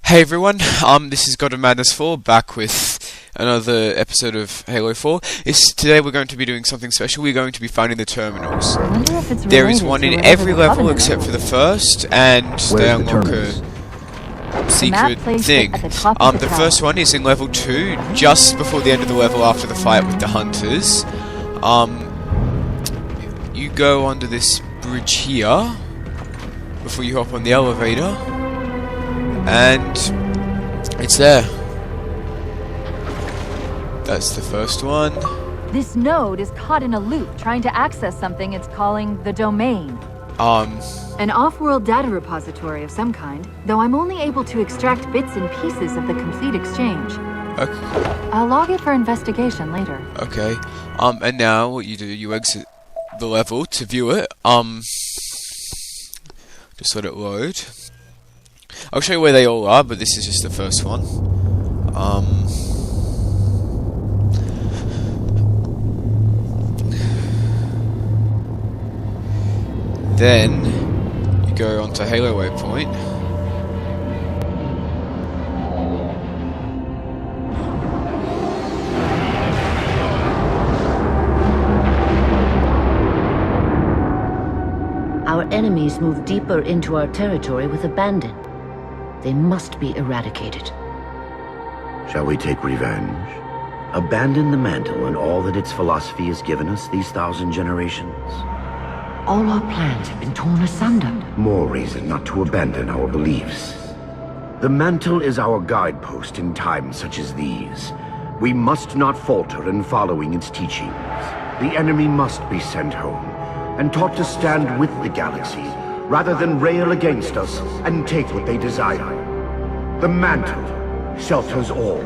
Hey everyone, this is God of Madness 4, back with another episode of Halo 4. Today we're going to be doing something special. We're going to be finding the terminals. There is one in every level except for the first, and they unlock a secret thing. The first one is in level 2, just before the end of the level after the fight with the hunters. You go under this bridge here, before you hop on the elevator. And it's there. That's the first one. This node is caught in a loop trying to access something it's calling the domain. An off-world data repository of some kind, though I'm only able to extract bits and pieces of the complete exchange. Okay. I'll log it for investigation later. Okay. And now what you do, you exit the level to view it. Just let it load. I'll show you where they all are, but this is just the first one. Then you go onto Halo Waypoint. Our enemies move deeper into our territory with abandon. They must be eradicated. Shall we take revenge? Abandon the mantle and all that its philosophy has given us these 1,000 generations? All our plans have been torn asunder. More reason not to abandon our beliefs. The mantle is our guidepost in times such as these. We must not falter in following its teachings. The enemy must be sent home and taught to stand with the galaxy, rather than rail against us and take what they desire. The mantle shelters all.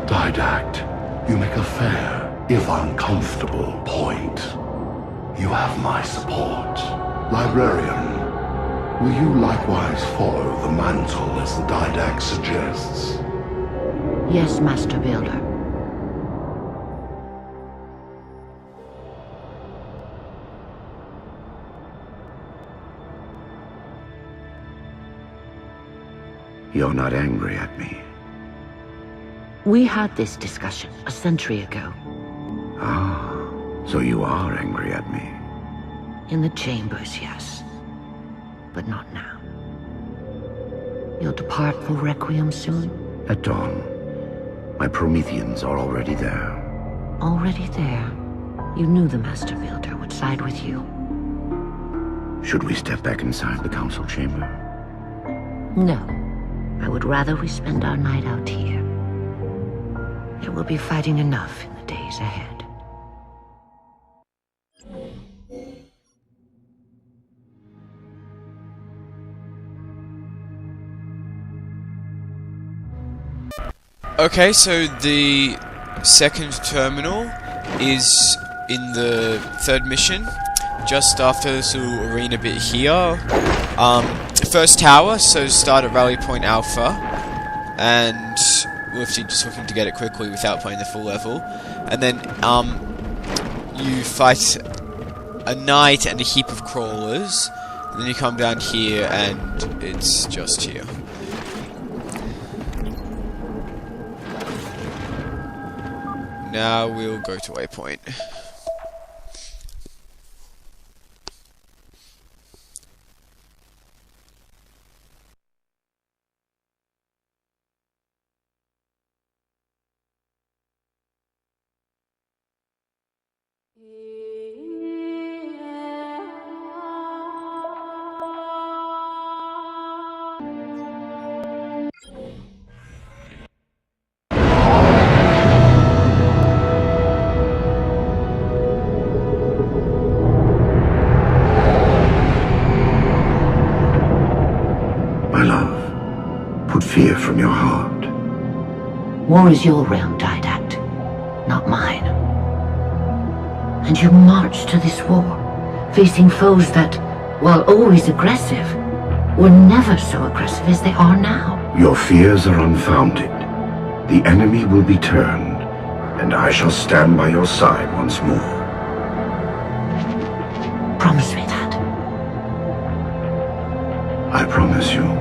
Didact, you make a fair, if uncomfortable, point. You have my support. Librarian, will you likewise follow the mantle as the Didact suggests? Yes, Master Builder. You're not angry at me. We had this discussion a century ago. Ah, so you are angry at me. In the chambers, yes. But not now. You'll depart for requiem soon? At dawn. My Prometheans are already there. Already there. You knew the Master Builder would side with you. Should we step back inside the council chamber? No. I would rather we spend our night out here. There will be fighting enough in the days ahead. Okay, so the second terminal is in the third mission, just after this little arena bit here. First tower, so start at Rally Point Alpha, and if you're just looking to get it quickly without playing the full level, and then you fight a knight and a heap of crawlers, and then you come down here and it's just here. Now we'll go to Waypoint. My love, put fear from your heart. War is your realm, Didact, not mine. And you marched to this war, facing foes that, while always aggressive, were never so aggressive as they are now. Your fears are unfounded. The enemy will be turned, and I shall stand by your side once more. Promise me that. I promise you.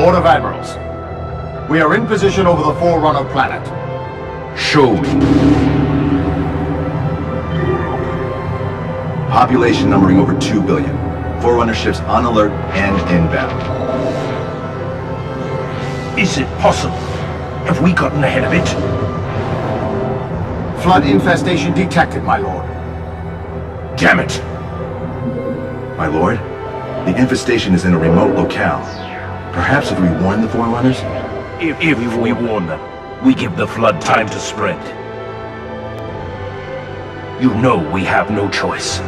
Lord of Admirals, we are in position over the Forerunner planet. Show me. Population numbering over 2 billion. Forerunner ships on alert and inbound. Is it possible? Have we gotten ahead of it? Flood infestation detected, my lord. Damn it! My lord, the infestation is in a remote locale. Perhaps if we warn the Forerunners? If we warn them, we give the flood time to spread. You know we have no choice.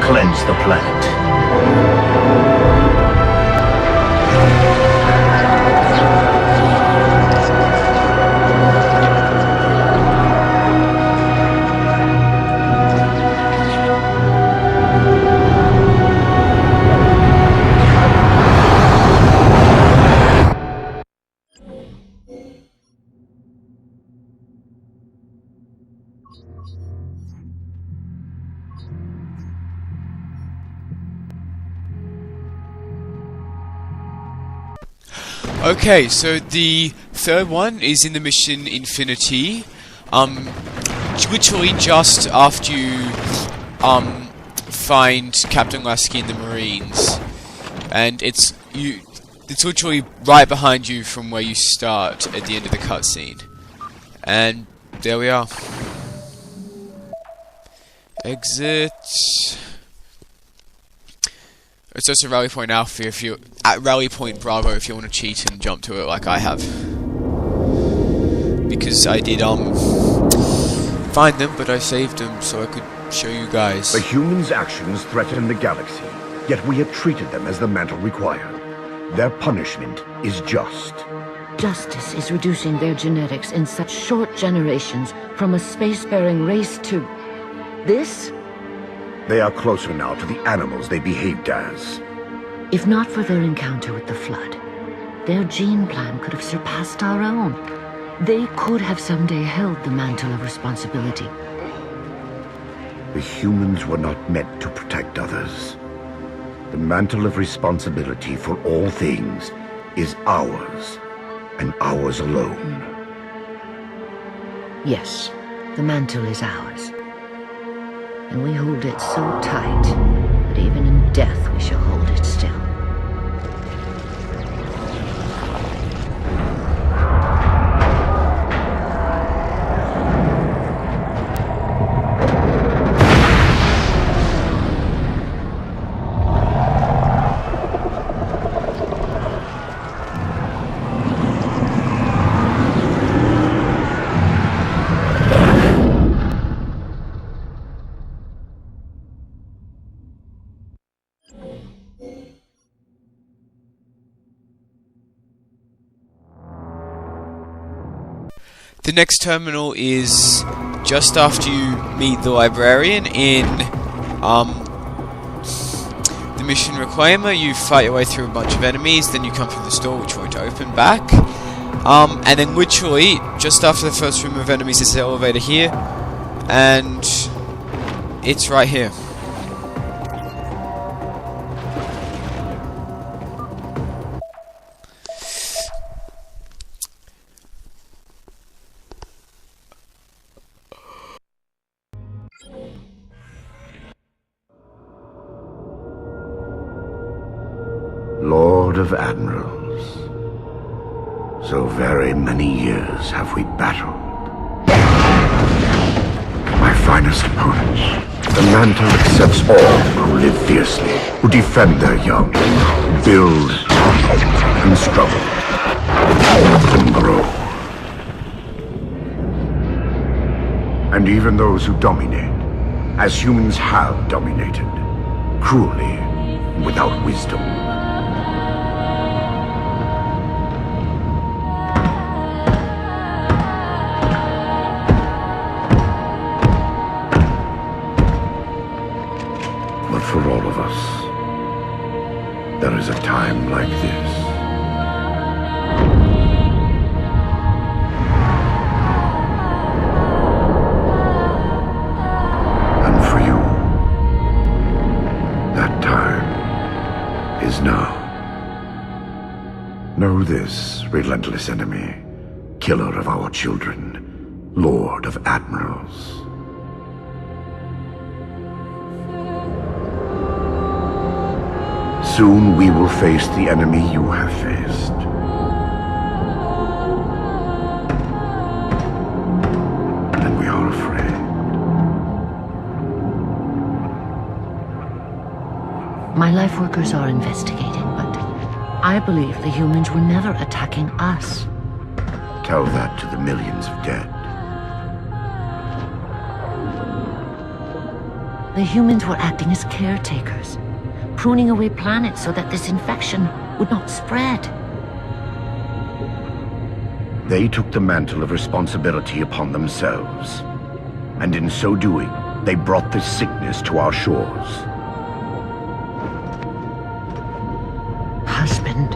Cleanse the planet. Okay, so the third one is in the mission Infinity. Literally just after you find Captain Lasky and the Marines, and it's literally right behind you from where you start at the end of the cutscene. And there we are. Exit. It's also Rally Point Alpha if you at Rally Point Bravo if you want to cheat and jump to it like I have. Because I did find them, but I saved them so I could show you guys. The humans' actions threaten the galaxy, yet we have treated them as the mantle required. Their punishment is just. Justice is reducing their genetics in such short generations from a spacefaring race to... this? They are closer now to the animals they behaved as. If not for their encounter with the Flood, their gene plan could have surpassed our own. They could have someday held the mantle of responsibility. The humans were not meant to protect others. The mantle of responsibility for all things is ours, and ours alone. Yes, the mantle is ours. And we hold it so tight that even in death we shall hold it still. The next terminal is just after you meet the librarian in the mission Reclaimer. You fight your way through a bunch of enemies, then you come through this door which won't open back. And then literally, just after the first room of enemies is the elevator here, and it's right here. Lord of Admirals, so very many years have we battled. My finest opponents, the mantle accepts all who live fiercely, who defend their young, build and struggle, and grow. And even those who dominate, as humans have dominated, cruelly, without wisdom. But for all of us, there is a time like this. And for you, that time begins now. Know this, relentless enemy, killer of our children, lord of admirals. Soon we will face the enemy you have faced. And we are afraid. My life workers are investigating, but I believe the humans were never attacking us. Tell that to the millions of dead. The humans were acting as caretakers, pruning away planets so that this infection would not spread. They took the mantle of responsibility upon themselves. And in so doing, they brought this sickness to our shores. Husband.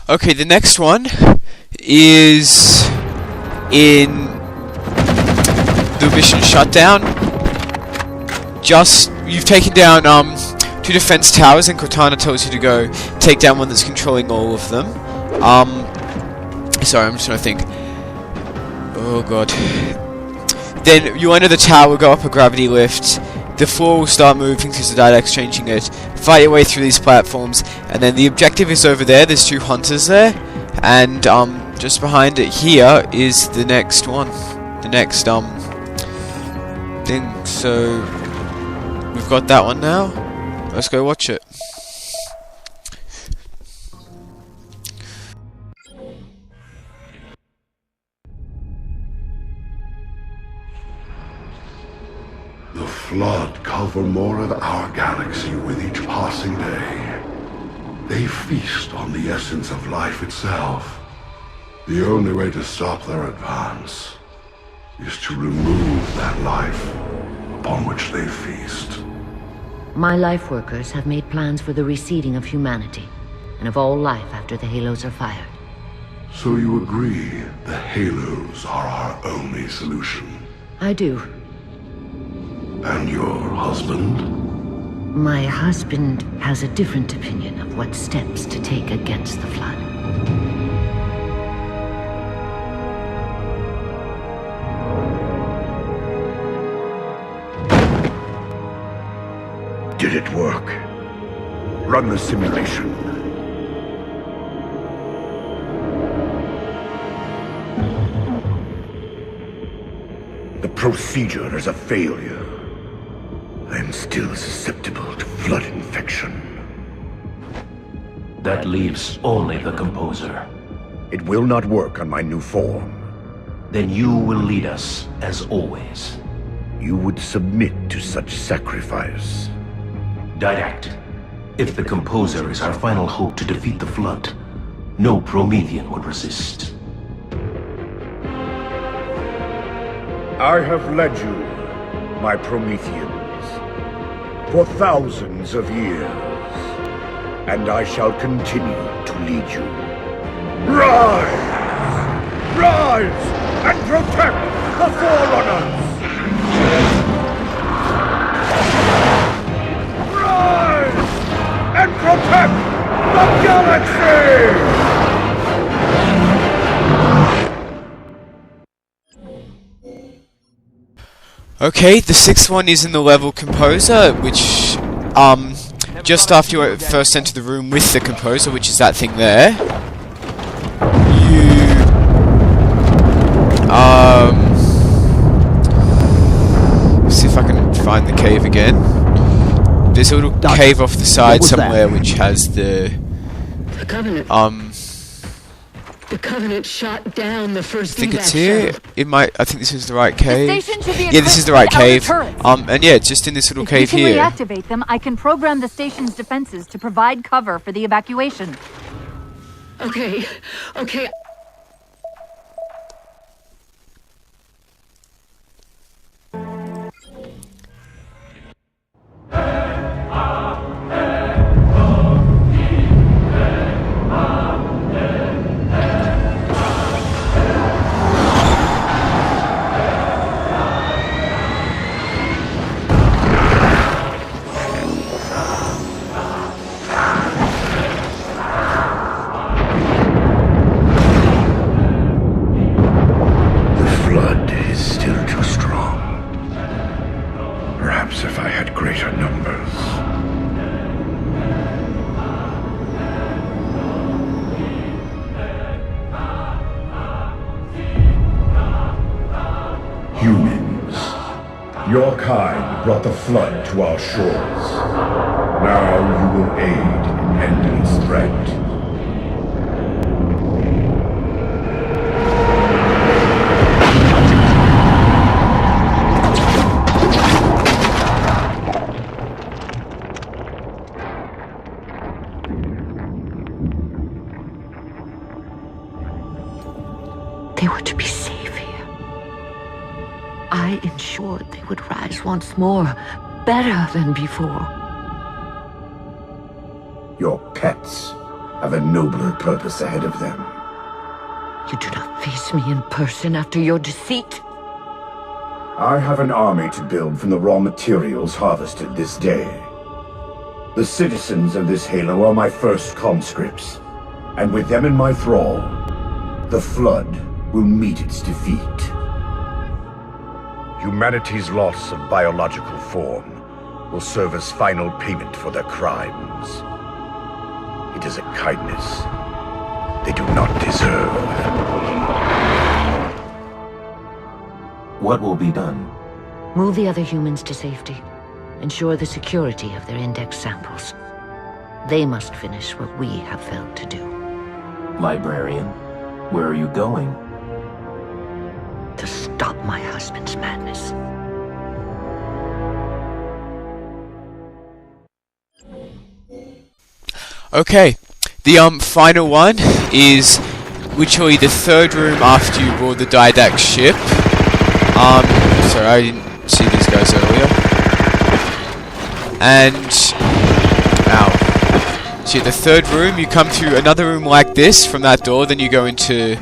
Okay, the next one is in the mission Shutdown. You've taken down 2 defense towers, and Cortana tells you to go take down one that's controlling all of them. Sorry, I'm just trying to think. Oh god. Then you enter the tower, go up a gravity lift. The floor will start moving because the Didact's changing it. Fight your way through these platforms, and then the objective is over there. There's 2 hunters there, and just behind it here is the next one. The next thing. So we've got that one now. Let's go watch it. The Flood cover more of our galaxy with each passing day. They feast on the essence of life itself. The only way to stop their advance is to remove that life upon which they feast. My life workers have made plans for the reseeding of humanity, and of all life after the halos are fired. So you agree the halos are our only solution? I do. And your husband? My husband has a different opinion of what steps to take against the Flood. Did it work? Run the simulation. The procedure is a failure. I am still susceptible to Flood infection. That leaves only the Composer. It will not work on my new form. Then you will lead us, as always. You would submit to such sacrifice. Didact, if the Composer is our final hope to defeat the Flood, no Promethean would resist. I have led you, my Prometheans, for thousands of years, and I shall continue to lead you. Rise! Rise and protect the Forerunners! Rise and protect the galaxy! Okay, the 6th one is in the level Composer, which, just after you first enter the room with the Composer, which is that thing there, see if I can find the cave again. There's a little cave off the side somewhere which has the Covenant. The Covenant shot down the first. I think it's here. It might. I think this is the right cave. The station should be Yeah, this is the right equipped with cave. outer turrets. And yeah, it's just in this little cave If you can here. reactivate them, I can program the station's defenses to provide cover for the evacuation. Okay. Humans. Your kind brought the flood to our shores. Now you will aid in ending its threat. They were to be safe here. I ensured they would rise once more, better than before. Your pets have a nobler purpose ahead of them. You do not face me in person after your deceit. I have an army to build from the raw materials harvested this day. The citizens of this Halo are my first conscripts, and with them in my thrall, the Flood will meet its defeat. Humanity's loss of biological form will serve as final payment for their crimes. It is a kindness they do not deserve. What will be done? Move the other humans to safety. Ensure the security of their index samples. They must finish what we have failed to do. Librarian, where are you going? To stop my husband's madness. Okay, the final one is literally the third room after you board the Didact ship. Sorry, I didn't see these guys earlier. And so the third room, you come through another room like this from that door, then you go into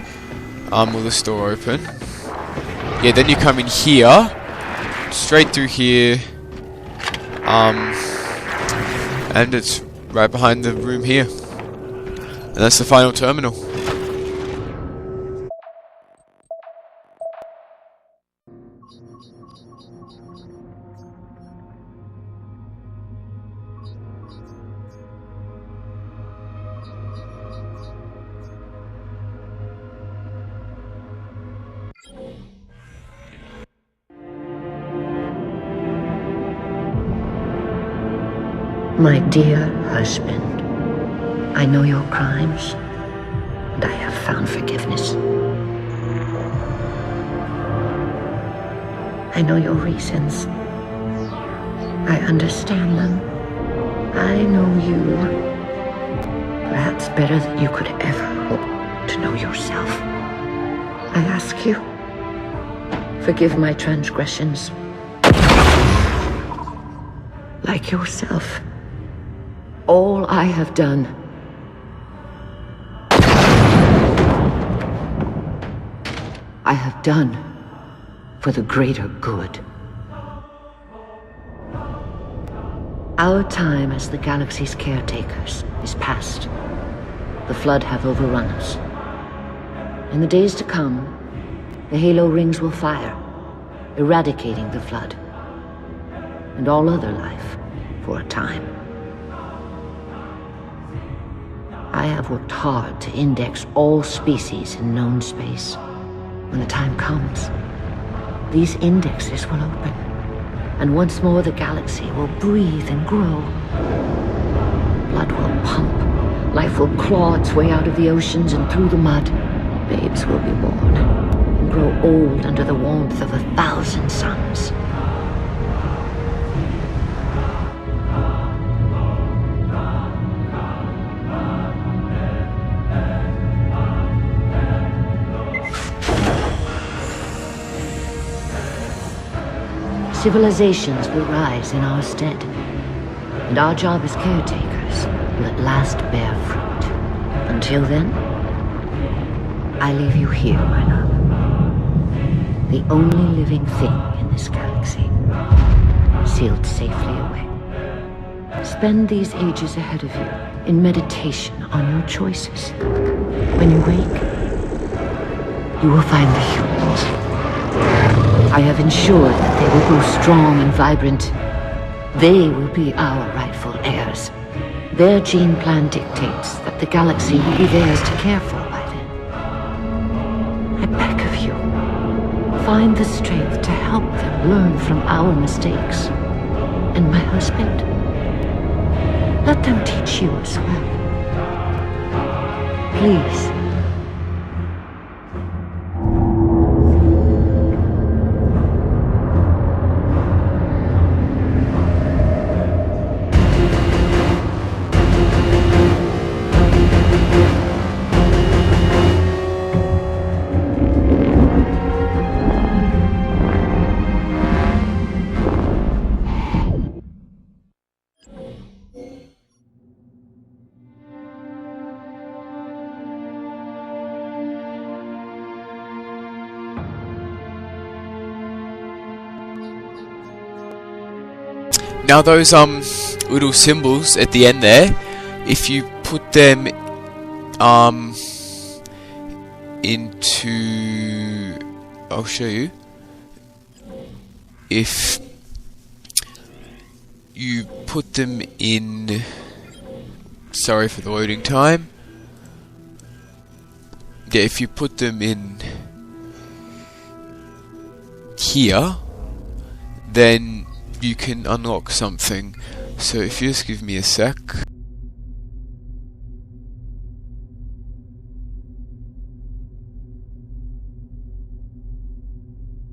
will this door open? Yeah, then you come in here, straight through here, and it's right behind the room here. And that's the final terminal. My dear husband, I know your crimes, and I have found forgiveness. I know your reasons. I understand them. I know you, perhaps better than you could ever hope to know yourself. I ask you, forgive my transgressions. Like yourself, all I have done I have done for the greater good. Our time as the galaxy's caretakers is past. The Flood have overrun us. In the days to come, the Halo rings will fire, eradicating the Flood and all other life for a time. I have worked hard to index all species in known space. When the time comes, these indexes will open, and once more the galaxy will breathe and grow. Blood will pump, life will claw its way out of the oceans and through the mud. Babes will be born and grow old under the warmth of 1,000 suns. Civilizations will rise in our stead, and our job as caretakers will at last bear fruit. Until then, I leave you here, my love. The only living thing in this galaxy, sealed safely away. Spend these ages ahead of you in meditation on your choices. When you wake, you will find the humans. I have ensured that they will grow strong and vibrant. They will be our rightful heirs. Their gene plan dictates that the galaxy will be theirs to care for by then. I beg of you, find the strength to help them learn from our mistakes. And my husband, let them teach you as well. Please. Now those little symbols at the end there, if you put them into, I'll show you. If you put them in, sorry for the loading time. Yeah, if you put them in here, then you can unlock something. So if you just give me a sec.